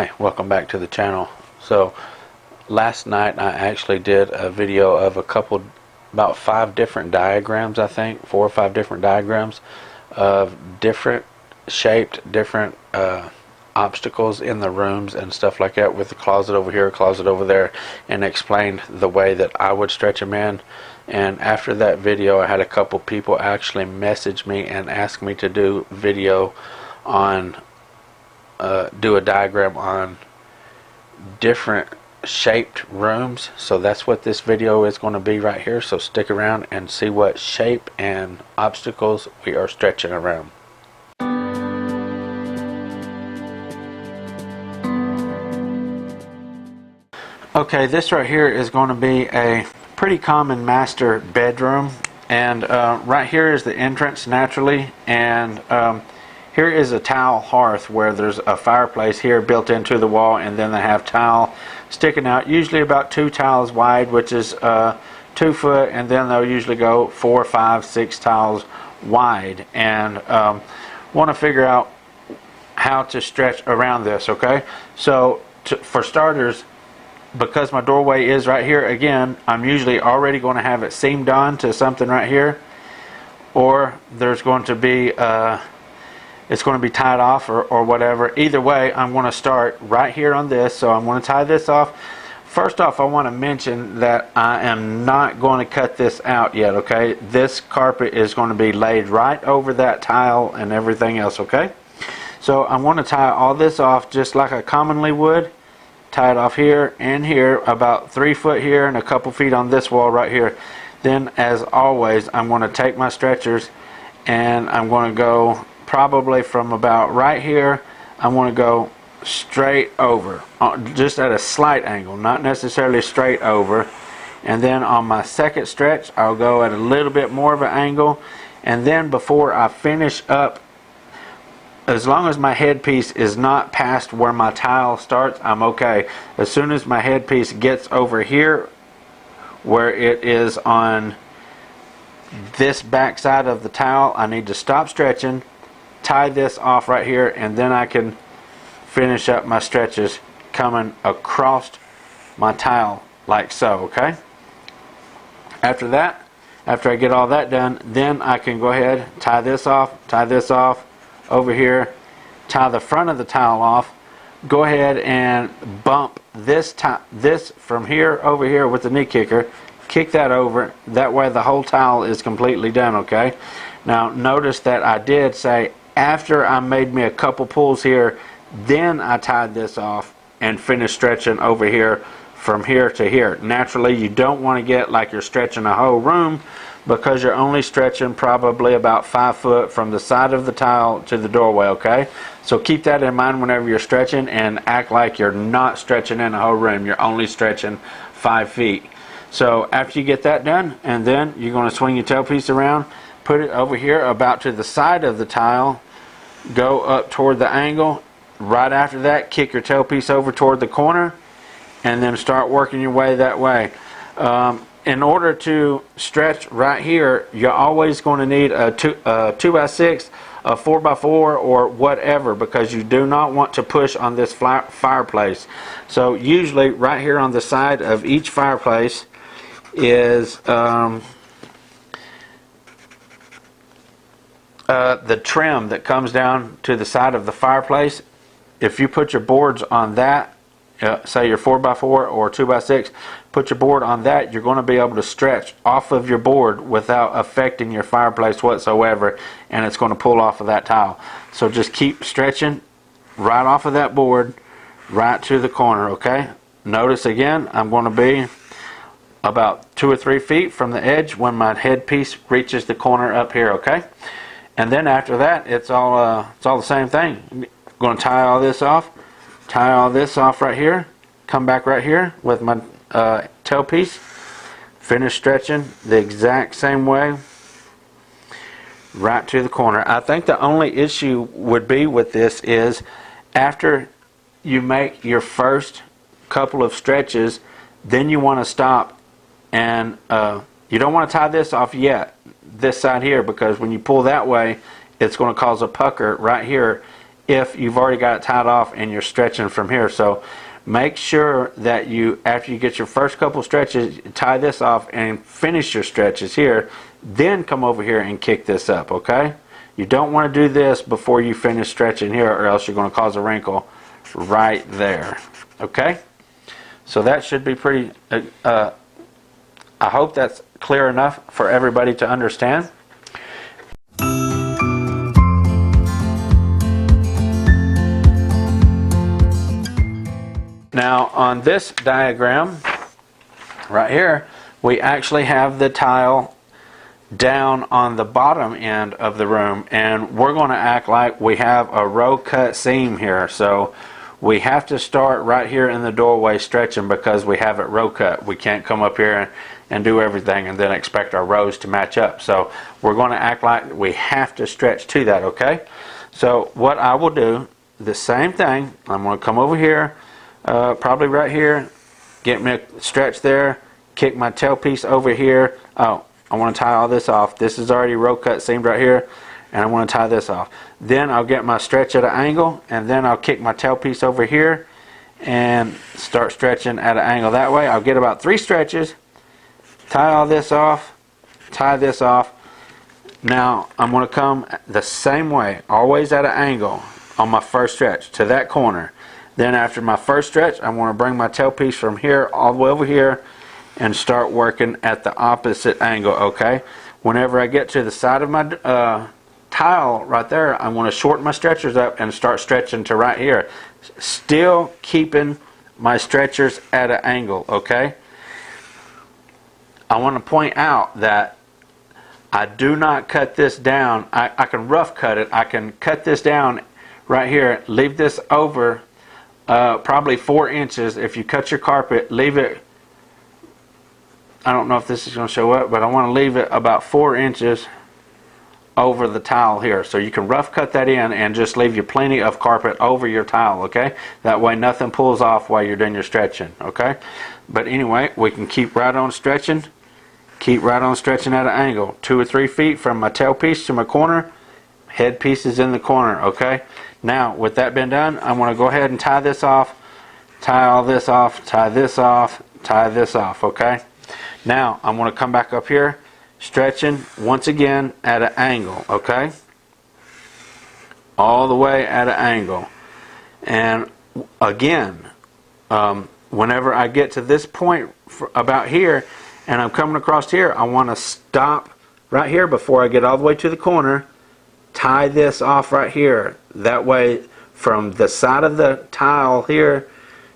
Hi, welcome back to the channel. So last night I actually did a video of about 5 different diagrams, I think 4 or 5 different diagrams of different shaped different obstacles in the rooms and stuff like that, with the closet over here, closet over there, and explained the way that I would stretch them in. And after that video I had a couple people actually message me and ask me to do video on do a diagram on different shaped rooms. So that's what this video is going to be right here. So stick around and see what shape and obstacles we are stretching around. Okay, this right here is going to be a pretty common master bedroom, and right here is the entrance naturally, and here is a tile hearth where there's a fireplace here built into the wall, and then they have tile sticking out, usually about 2 tiles wide, which is 2 foot, and then they'll usually go 4, 5, 6 tiles wide. And want to figure out how to stretch around this. Okay, so for starters, because my doorway is right here, again, I'm usually already going to have it seamed on to something right here, or there's going to be it's going to be tied off or whatever. Either way, I'm going to start right here on this. So I'm going to tie this off. First off, I want to mention that I am not going to cut this out yet, okay? This carpet is going to be laid right over that tile and everything else, okay? So I'm going to tie all this off just like I commonly would. Tie it off here and here, about 3 foot here and a couple feet on this wall right here. Then, as always, I'm going to take my stretchers and I'm going to go probably from about right here. I'm going to go straight over, just at a slight angle, not necessarily straight over. And then on my second stretch, I'll go at a little bit more of an angle. And then before I finish up, as long as my headpiece is not past where my tile starts, I'm okay. As soon as my headpiece gets over here, where it is on this back side of the tile, I need to stop stretching, tie this off right here, and then I can finish up my stretches coming across my tile like so, okay? After that, after I get all that done, then I can go ahead, tie this off over here, tie the front of the tile off, go ahead and bump this from here over here with the knee kicker, kick that over, that way the whole tile is completely done, okay? Now notice that I did say after I made me a couple pulls here, then I tied this off and finished stretching over here from here to here. Naturally, you don't want to get like you're stretching a whole room, because you're only stretching probably about 5 foot from the side of the tile to the doorway, okay? So keep that in mind whenever you're stretching, and act like you're not stretching in a whole room. You're only stretching 5 feet. So after you get that done, and then you're going to swing your tailpiece around, put it over here about to the side of the tile, go up toward the angle. Right after that, kick your tailpiece over toward the corner, and then start working your way that way. In order to stretch right here, you're always going to need a 2x6, a 4x4, or whatever, because you do not want to push on this fireplace. So usually right here on the side of each fireplace is the trim that comes down to the side of the fireplace. If you put your boards on that, say your 4x4 or 2x6, put your board on that, you're going to be able to stretch off of your board without affecting your fireplace whatsoever, and it's going to pull off of that tile. So just keep stretching right off of that board right to the corner, okay? Notice again, I'm going to be about 2 or 3 feet from the edge when my headpiece reaches the corner up here, okay? And then after that, it's all the same thing. I'm going to tie all this off right here, come back right here with my tailpiece, finish stretching the exact same way right to the corner. I think the only issue would be with this is after you make your first couple of stretches, then you want to stop, and you don't want to tie this off yet, this side here, because when you pull that way, it's going to cause a pucker right here if you've already got it tied off and you're stretching from here. So make sure that you, after you get your first couple stretches, tie this off and finish your stretches here, then come over here and kick this up, okay? You don't want to do this before you finish stretching here, or else you're going to cause a wrinkle right there, okay? So that should be pretty, I hope that's clear enough for everybody to understand. Now on this diagram right here, we actually have the tile down on the bottom end of the room, and we're going to act like we have a row cut seam here. So we have to start right here in the doorway stretching because we have it row cut. We can't come up here and do everything and then expect our rows to match up. So we're going to act like we have to stretch to that, okay? So what I will do, the same thing, I'm going to come over here, probably right here, get me a stretch there, kick my tailpiece over here. Oh, I want to tie all this off. This is already row cut seamed right here, and I want to tie this off. Then I'll get my stretch at an angle, and then I'll kick my tailpiece over here and start stretching at an angle. That way I'll get about 3 stretches, tie all this off, tie this off. Now I'm going to come the same way, always at an angle on my first stretch to that corner. Then after my first stretch, I want to bring my tailpiece from here all the way over here and start working at the opposite angle, okay? Whenever I get to the side of my tile right there, I want to shorten my stretchers up and start stretching to right here. Still keeping my stretchers at an angle, okay? I want to point out that I do not cut this down. I can rough cut it. I can cut this down right here, leave this over probably 4 inches. If you cut your carpet, leave it, I don't know if this is going to show up, but I want to leave it about 4 inches over the tile here. So you can rough cut that in and just leave you plenty of carpet over your tile, okay? That way nothing pulls off while you're doing your stretching, okay? But anyway, we can keep right on stretching. Keep right on stretching at an angle. 2 or 3 feet from my tailpiece to my corner. Headpiece is in the corner, okay? Now, with that being done, I'm going to go ahead and tie this off. Tie all this off. Tie this off. Tie this off, okay? Now, I'm going to come back up here, stretching once again at an angle, okay? All the way at an angle. And again, whenever I get to this point about here, and I'm coming across here, I want to stop right here before I get all the way to the corner, tie this off right here. That way, from the side of the tile here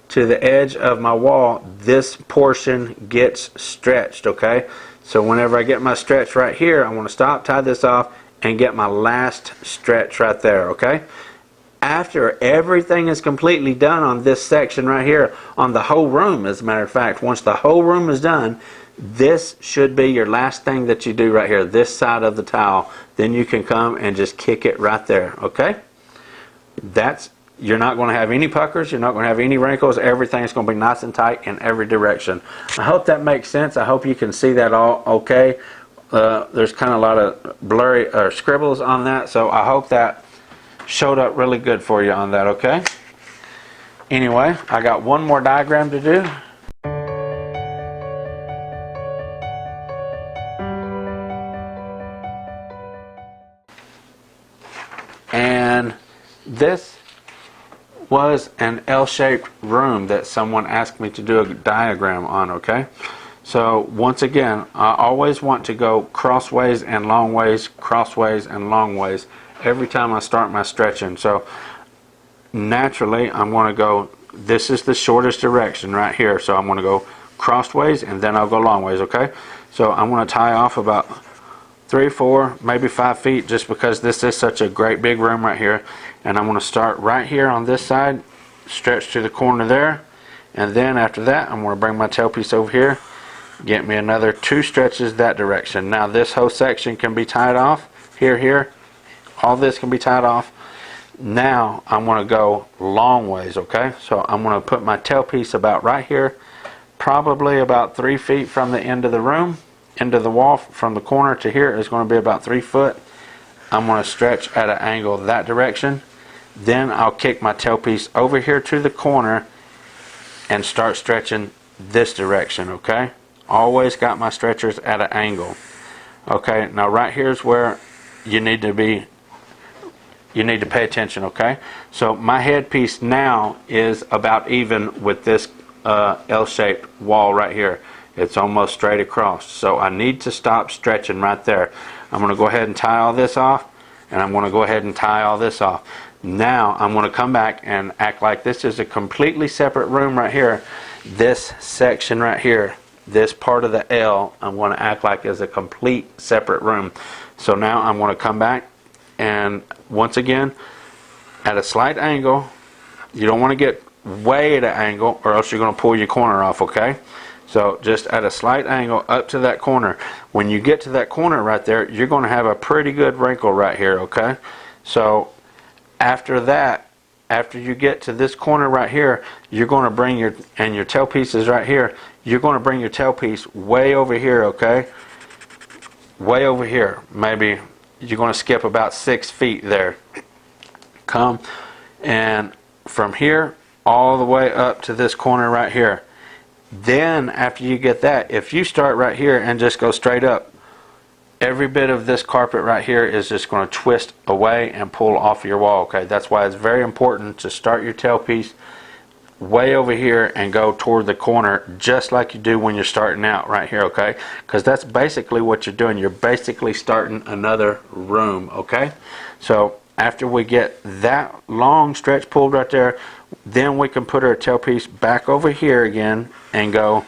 to the edge of my wall, this portion gets stretched, okay? So whenever I get my stretch right here, I want to stop, tie this off, and get my last stretch right there, okay? After everything is completely done on this section right here, on the whole room, as a matter of fact, once the whole room is done, this should be your last thing that you do right here, this side of the tile. Then you can come and just kick it right there, okay? You're not going to have any puckers, you're not going to have any wrinkles, everything's going to be nice and tight in every direction. I hope that makes sense. I hope you can see that all okay. There's kind of a lot of blurry scribbles on that, so I hope that showed up really good for you on that, okay? Anyway, I got one more diagram to do. And this was an L-shaped room that someone asked me to do a diagram on, okay? So once again, I always want to go crossways and long ways, crossways and long ways every time I start my stretching. So naturally I'm going to go, this is the shortest direction right here, so I'm going to go crossways and then I'll go long ways, okay? So I'm going to tie off about 3, 4, maybe 5 feet, just because this is such a great big room right here. And I'm going to start right here on this side, stretch to the corner there, and then after that I'm going to bring my tailpiece over here, get me another 2 stretches that direction. Now this whole section can be tied off, here, all this can be tied off. Now I'm going to go long ways, okay? So I'm going to put my tailpiece about right here, probably about 3 feet from the end of the room, into the wall. From the corner to here is going to be about 3 foot. I'm going to stretch at an angle that direction. Then I'll kick my tailpiece over here to the corner and start stretching this direction, okay? Always got my stretchers at an angle. Okay, now right here's where you need to pay attention, okay? So my headpiece now is about even with this L-shaped wall right here. It's almost straight across. So I need to stop stretching right there. I'm going to go ahead and tie all this off, and I'm going to go ahead and tie all this off. Now I'm going to come back and act like this is a completely separate room right here. This section right here, this part of the L, I'm going to act like is a complete separate room. So now I'm going to come back and once again at a slight angle. You don't want to get way at an angle or else you're going to pull your corner off, okay? So just at a slight angle up to that corner. When you get to that corner right there, you're going to have a pretty good wrinkle right here, okay? So after that, after you get to this corner right here, you're going to bring your tailpiece is right here. You're going to bring your tailpiece way over here, okay? Way over here. Maybe you're going to skip about 6 feet there. Come and from here all the way up to this corner right here. Then after you get that, if you start right here and just go straight up, every bit of this carpet right here is just going to twist away and pull off your wall, okay? That's why it's very important to start your tailpiece way over here and go toward the corner just like you do when you're starting out right here, okay? Because that's basically what you're doing. You're basically starting another room, okay? So after we get that long stretch pulled right there, then we can put our tailpiece back over here again and go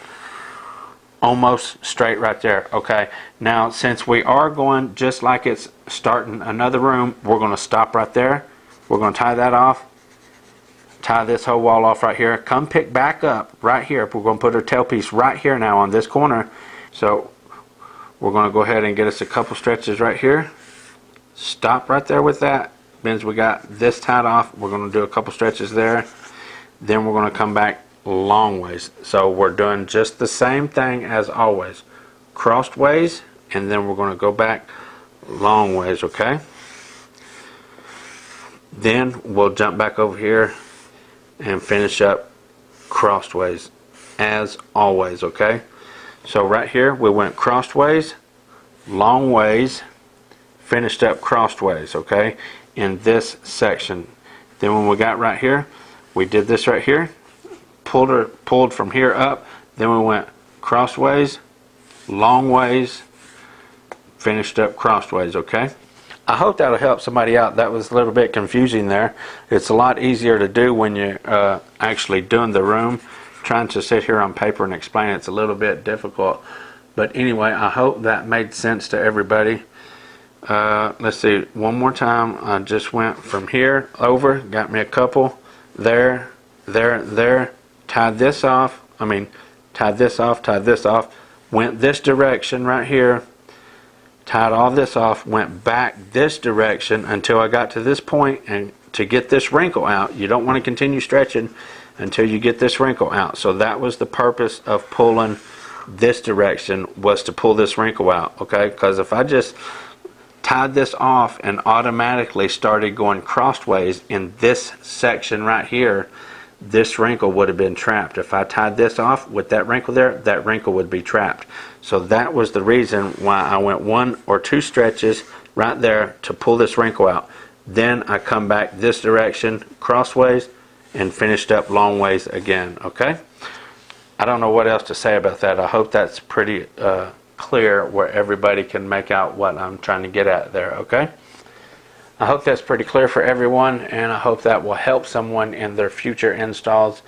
almost straight right there, okay? Now since we are going just like it's starting another room, we're going to stop right there. We're going to tie that off, tie this whole wall off right here, come pick back up right here. We're going to put our tailpiece right here now on this corner. So we're going to go ahead and get us a couple stretches right here, stop right there with that. Means we got this tied off. We're going to do a couple stretches there, then we're going to come back long ways. So we're doing just the same thing as always, crossed ways, and then we're going to go back long ways, okay? Then we'll jump back over here and finish up crossed ways as always, okay? So right here we went crossed ways, long ways, finished up crossed ways, okay, in this section. Then when we got right here, we did this right here, pulled from here up, then we went crossways, long ways, finished up crossways, okay? I hope that'll help somebody out. That was a little bit confusing there. It's a lot easier to do when you're actually doing the room. Trying to sit here on paper and explain it's a little bit difficult. But anyway, I hope that made sense to everybody. Let's see, one more time. I just went from here over, got me a couple there, tied this off, tied this off, went this direction right here, tied all this off, went back this direction until I got to this point. And to get this wrinkle out, you don't want to continue stretching until you get this wrinkle out. So that was the purpose of pulling this direction, was to pull this wrinkle out, okay? Because if I just tied this off and automatically started going crossways in this section right here, this wrinkle would have been trapped. If I tied this off with that wrinkle there, that wrinkle would be trapped. So that was the reason why I went 1 or 2 stretches right there to pull this wrinkle out. Then I come back this direction crossways and finished up long ways again, okay? I don't know what else to say about that. I hope that's pretty clear where everybody can make out what I'm trying to get at there, okay? I hope that's pretty clear for everyone, and I hope that will help someone in their future installs.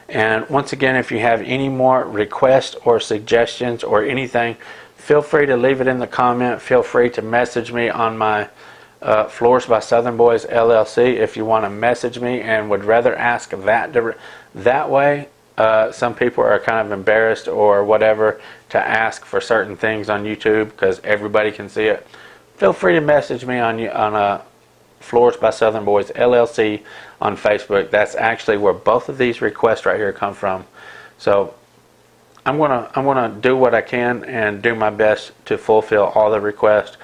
And once again, if you have any more requests or suggestions or anything, feel free to leave it in the comment. Feel free to message me on my Floors by Southern Boys LLC if you want to message me and would rather ask that way. Some people are kind of embarrassed or whatever to ask for certain things on YouTube because everybody can see it. Feel free to message me on Floors by Southern Boys LLC on Facebook. That's actually where both of these requests right here come from. So I'm gonna do what I can and do my best to fulfill all the requests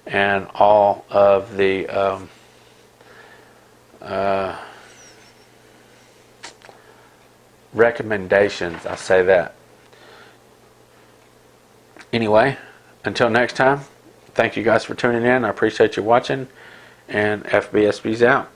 and all of the recommendations. I'll say that. Anyway, until next time, thank you guys for tuning in. I appreciate you watching, and FBSB's out.